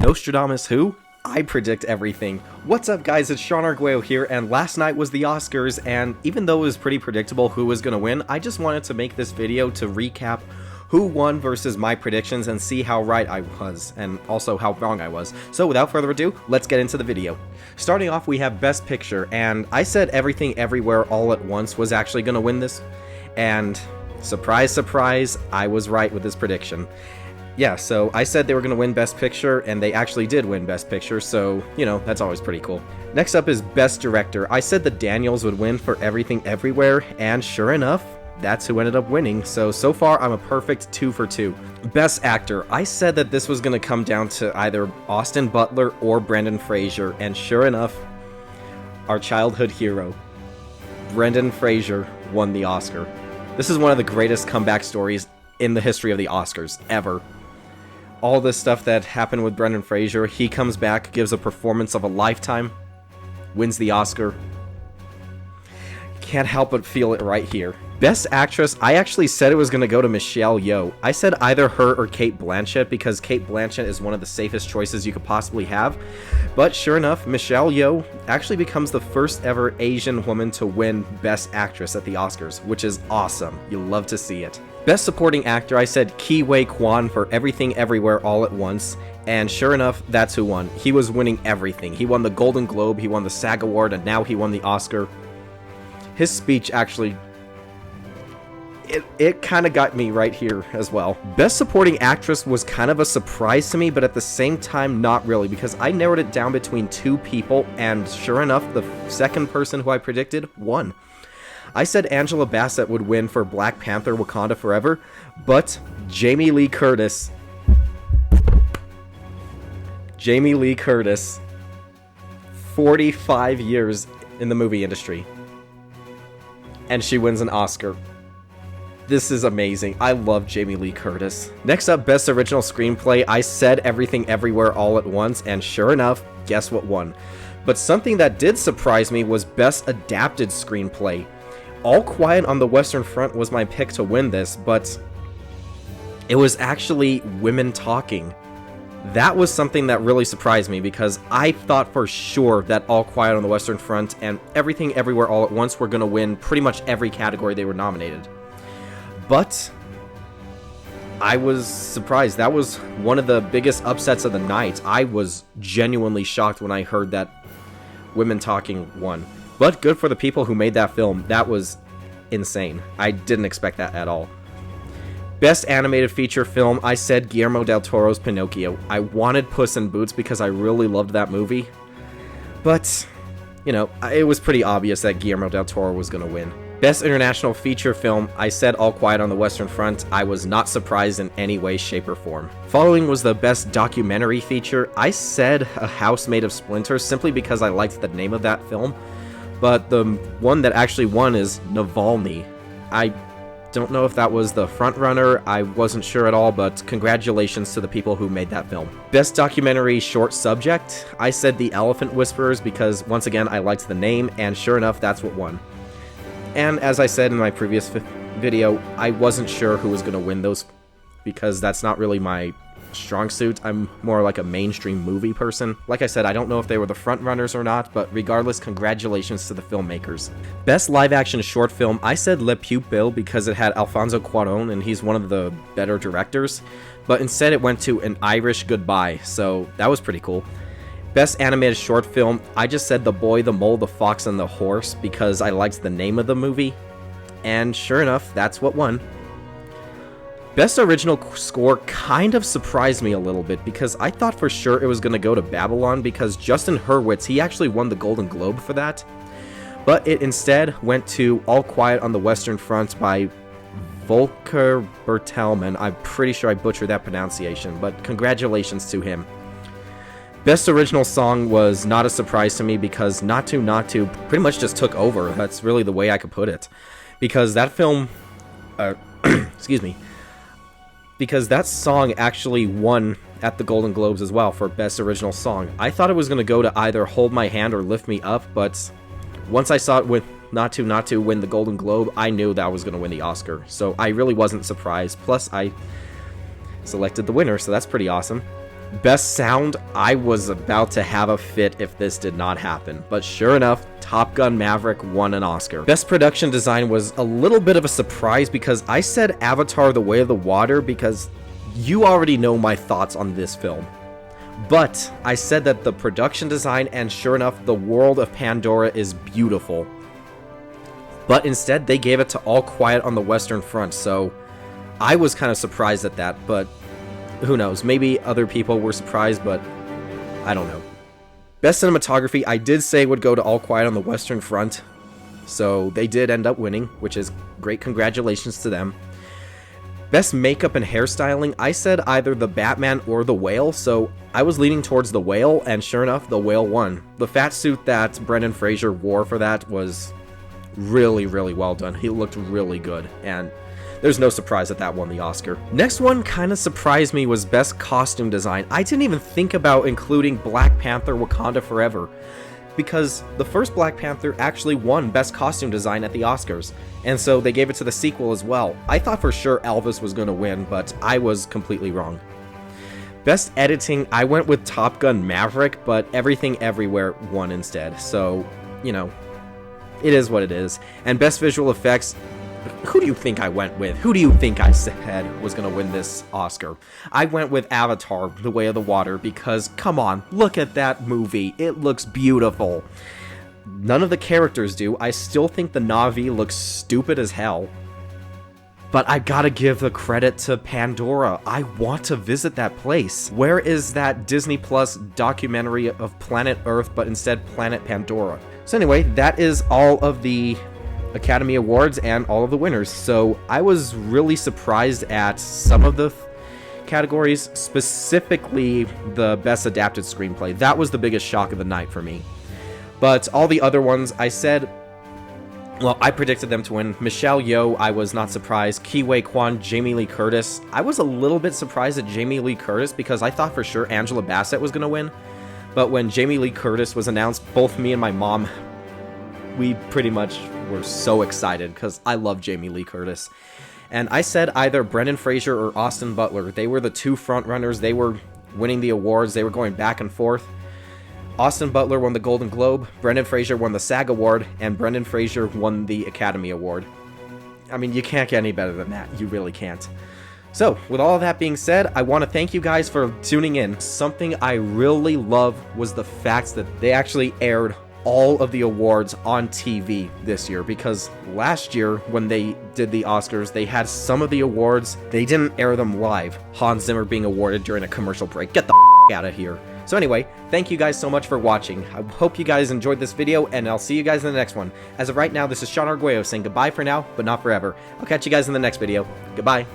Nostradamus who? I predict everything. What's up guys, it's Sean Arguello here, and last night was the Oscars, and even though it was pretty predictable who was gonna win, I just wanted to make this video to recap who won versus my predictions and see how right I was, and also how wrong I was. So without further ado, let's get into the video. Starting off, we have Best Picture, and I said Everything Everywhere All at Once was actually gonna win this, and surprise, surprise, I was right with this prediction. Yeah, so I said they were going to win Best Picture, and they actually did win Best Picture, so, you know, that's always pretty cool. Next up is Best Director. I said the Daniels would win for Everything Everywhere, and sure enough, that's who ended up winning, so far I'm a perfect 2 for 2. Best Actor. I said that this was going to come down to either Austin Butler or Brendan Fraser, and sure enough, our childhood hero, Brendan Fraser, won the Oscar. This is one of the greatest comeback stories in the history of the Oscars, ever. All this stuff that happened with Brendan Fraser, he comes back, gives a performance of a lifetime, wins the Oscar. Can't help but feel it right here. Best Actress, I actually said it was going to go to Michelle Yeoh. I said either her or Cate Blanchett because Cate Blanchett is one of the safest choices you could possibly have. But sure enough, Michelle Yeoh actually becomes the first ever Asian woman to win Best Actress at the Oscars, which is awesome. You love to see it. Best Supporting Actor, I said Ke Huy Quan for Everything Everywhere All at Once, and sure enough, that's who won. He was winning everything. He won the Golden Globe, he won the SAG Award, and now he won the Oscar. His speech actually, it kind of got me right here as well. Best Supporting Actress was kind of a surprise to me, but at the same time, not really, because I narrowed it down between two people, and sure enough, the second person who I predicted won. I said Angela Bassett would win for Black Panther Wakanda Forever, but Jamie Lee Curtis, 45 years in the movie industry, and she wins an Oscar. This is amazing. I love Jamie Lee Curtis. Next up, Best Original Screenplay. I said Everything Everywhere All at Once, and sure enough, guess what won? But something that did surprise me was Best Adapted Screenplay. All Quiet on the Western Front was my pick to win this, but it was actually Women Talking. That was something that really surprised me because I thought for sure that All Quiet on the Western Front and Everything Everywhere All at Once were going to win pretty much every category they were nominated. But I was surprised. That was one of the biggest upsets of the night. I was genuinely shocked when I heard that Women Talking won. But good for the people who made that film. That was insane. I didn't expect that at all. Best Animated Feature Film, I said Guillermo del Toro's Pinocchio. I wanted Puss in Boots because I really loved that movie. But, you know, it was pretty obvious that Guillermo del Toro was going to win. Best International Feature Film, I said All Quiet on the Western Front. I was not surprised in any way, shape, or form. Following was the Best Documentary Feature. I said A House Made of Splinters simply because I liked the name of that film. But the one that actually won is Navalny. I don't know if that was the front runner. I wasn't sure at all, but congratulations to the people who made that film. Best Documentary Short Subject. I said The Elephant Whisperers because, once again, I liked the name, and sure enough, that's what won. And as I said in my previous video, I wasn't sure who was going to win those because that's not really my strong suit. I'm more like a mainstream movie person. Like I said, I don't know if they were the front runners or not, but regardless, congratulations to the filmmakers. Best live action short film, I said Le Pupille because it had Alfonso Cuarón and he's one of the better directors, but instead it went to An Irish Goodbye, so that was pretty cool. Best animated short film, I just said The Boy, the Mole, the Fox, and the Horse because I liked the name of the movie, and sure enough, that's what won. Best Original Score kind of surprised me a little bit because I thought for sure it was going to go to Babylon because Justin Hurwitz, he actually won the Golden Globe for that. But it instead went to All Quiet on the Western Front by Volker Bertelmann. I'm pretty sure I butchered that pronunciation, but congratulations to him. Best Original Song was not a surprise to me because Naatu Naatu pretty much just took over. That's really the way I could put it. Because that film, excuse me, because that song actually won at the Golden Globes as well for Best Original Song. I thought it was going to go to either Hold My Hand or Lift Me Up, but once I saw it with Naatu Naatu win the Golden Globe, I knew that was going to win the Oscar. So I really wasn't surprised. Plus, I selected the winner, so that's pretty awesome. Best sound, I was about to have a fit if this did not happen, but sure enough, Top Gun Maverick won an Oscar. Best production design was a little bit of a surprise because I said Avatar: The Way of the Water because you already know my thoughts on this film. But I said that the production design, and sure enough, the world of Pandora is beautiful. But instead, they gave it to All Quiet on the Western Front, so I was kind of surprised at that, but who knows, maybe other people were surprised, but I don't know. Best cinematography, I did say would go to All Quiet on the Western Front, so they did end up winning, which is great. Congratulations to them. Best makeup and hairstyling, I said either The Batman or The Whale, so I was leaning towards The Whale, and sure enough, The Whale won. The fat suit that Brendan Fraser wore for that was really, really well done. He looked really good, and there's no surprise that won the Oscar. Next one kind of surprised me was Best Costume Design. I didn't even think about including Black Panther: Wakanda Forever, because the first Black Panther actually won Best Costume Design at the Oscars, and so they gave it to the sequel as well. I thought for sure Elvis was going to win, but I was completely wrong. Best Editing, I went with Top Gun Maverick, but Everything Everywhere won instead, so, you know, it is what it is. And Best Visual Effects, who do you think I went with? Who do you think I said was going to win this Oscar? I went with Avatar: The Way of the Water because, come on, look at that movie. It looks beautiful. None of the characters do. I still think the Na'vi looks stupid as hell. But I gotta give the credit to Pandora. I want to visit that place. Where is that Disney Plus documentary of Planet Earth, but instead Planet Pandora? So anyway, that is all of the Academy Awards and all of the winners. So I was really surprised at some of the categories, specifically the Best Adapted Screenplay. That was the biggest shock of the night for me. But all the other ones, I said, well, I predicted them to win. Michelle Yeoh, I was not surprised. Ke Huy Quan, Jamie Lee Curtis. I was a little bit surprised at Jamie Lee Curtis because I thought for sure Angela Bassett was going to win. But when Jamie Lee Curtis was announced, both me and my mom, we pretty much were so excited because I love Jamie Lee Curtis. And I said either Brendan Fraser or Austin Butler. They were the two frontrunners. They were winning the awards. They were going back and forth. Austin Butler won the Golden Globe, Brendan Fraser won the SAG Award, and Brendan Fraser won the Academy Award. I mean, you can't get any better than that. You really can't. So, with all of that being said, I want to thank you guys for tuning in. Something I really love was the fact that they actually aired all of the awards on TV this year, because last year when they did the Oscars, they had some of the awards, they didn't air them live. Hans Zimmer being awarded during a commercial break. Get the out of here. So anyway, thank you guys so much for watching. I hope you guys enjoyed this video, and I'll see you guys in the next one. As of right now, this is Sean Arguello saying goodbye for now, but not forever. I'll catch you guys in the next video. Goodbye.